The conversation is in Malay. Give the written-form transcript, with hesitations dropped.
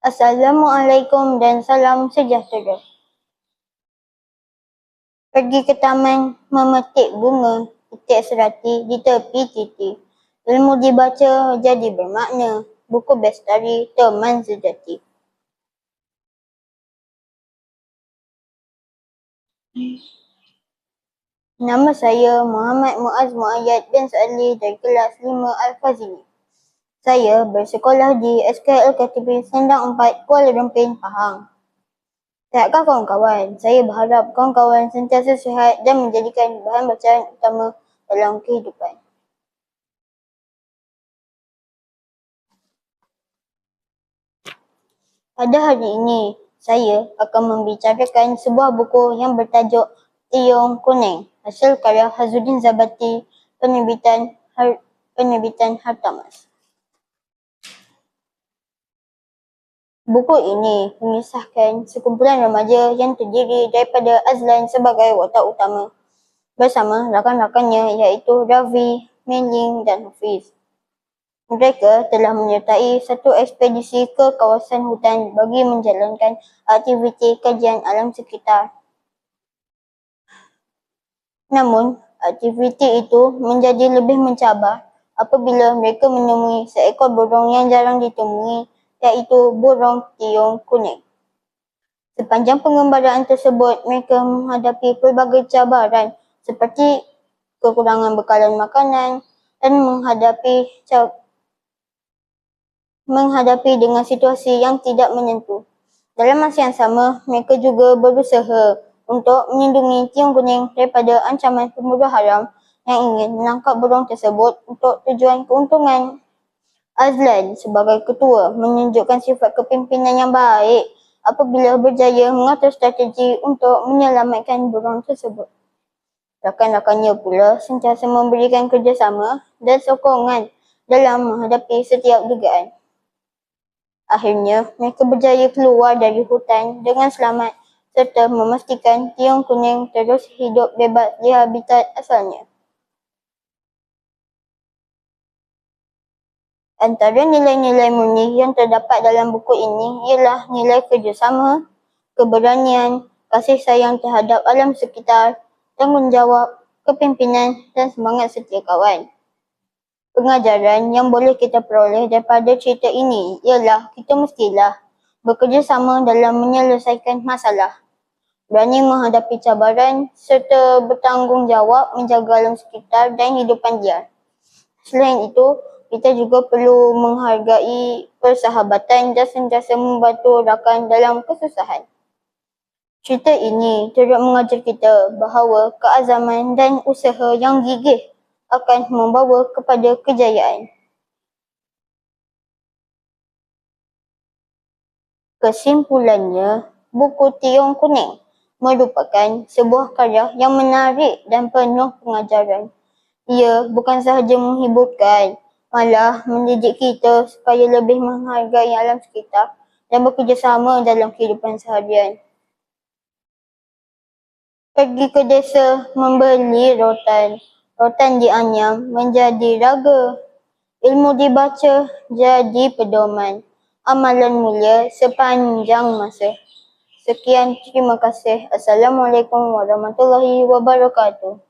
Assalamualaikum dan salam sejahtera. Pergi ke taman memetik bunga, petik serati di tepi titi. Ilmu dibaca jadi bermakna, buku bestari teman sejati. Nama saya Muhammad Muaz Muayyad bin Salih dari kelas 5 Al-Fazili. Saya bersekolah di SKL KTP Sendang 4 Kuala Lumpur, Pahang. Sihatkah kawan-kawan? Saya berharap kawan-kawan sentiasa sihat dan menjadikan bahan bacaan utama dalam kehidupan. Pada hari ini, saya akan membicarakan sebuah buku yang bertajuk Tiong Kuning, hasil karya Hazuddin Zabati, penerbitan Hartamas. Buku ini mengisahkan sekumpulan remaja yang terdiri daripada Azlan sebagai watak utama bersama rakan-rakannya iaitu Ravi, Meling dan Hafiz. Mereka telah menyertai satu ekspedisi ke kawasan hutan bagi menjalankan aktiviti kajian alam sekitar. Namun, aktiviti itu menjadi lebih mencabar apabila mereka menemui seekor burung yang jarang ditemui, iaitu burung tiong kuning. Sepanjang pengembaraan tersebut, mereka menghadapi pelbagai cabaran seperti kekurangan bekalan makanan dan menghadapi dengan situasi yang tidak menentu. Dalam masa yang sama, mereka juga berusaha untuk melindungi tiong kuning daripada ancaman pemburu haram yang ingin menangkap burung tersebut untuk tujuan keuntungan. Azlan sebagai ketua menunjukkan sifat kepimpinan yang baik apabila berjaya mengatur strategi untuk menyelamatkan burung tersebut. Rakan-rakannya pula sentiasa memberikan kerjasama dan sokongan dalam menghadapi setiap dugaan. Akhirnya, mereka berjaya keluar dari hutan dengan selamat serta memastikan tiong kuning terus hidup bebas di habitat asalnya. Antara nilai-nilai murni yang terdapat dalam buku ini ialah nilai kerjasama, keberanian, kasih sayang terhadap alam sekitar, tanggungjawab, kepimpinan dan semangat setia kawan. Pengajaran yang boleh kita peroleh daripada cerita ini ialah kita mestilah bekerjasama dalam menyelesaikan masalah, berani menghadapi cabaran serta bertanggungjawab menjaga alam sekitar dan hidupan liar. Selain itu, kita juga perlu menghargai persahabatan dan sentiasa membantu rakan dalam kesusahan. Cerita ini turut mengajar kita bahawa keazaman dan usaha yang gigih akan membawa kepada kejayaan. Kesimpulannya, buku Tiong Kuning merupakan sebuah karya yang menarik dan penuh pengajaran. Ia bukan sahaja menghiburkan, malah mendidik kita supaya lebih menghargai alam sekitar dan bekerjasama dalam kehidupan seharian. Pergi ke desa membeli rotan, rotan dianyam menjadi raga. Ilmu dibaca jadi pedoman, amalan mulia sepanjang masa. Sekian, terima kasih. Assalamualaikum warahmatullahi wabarakatuh.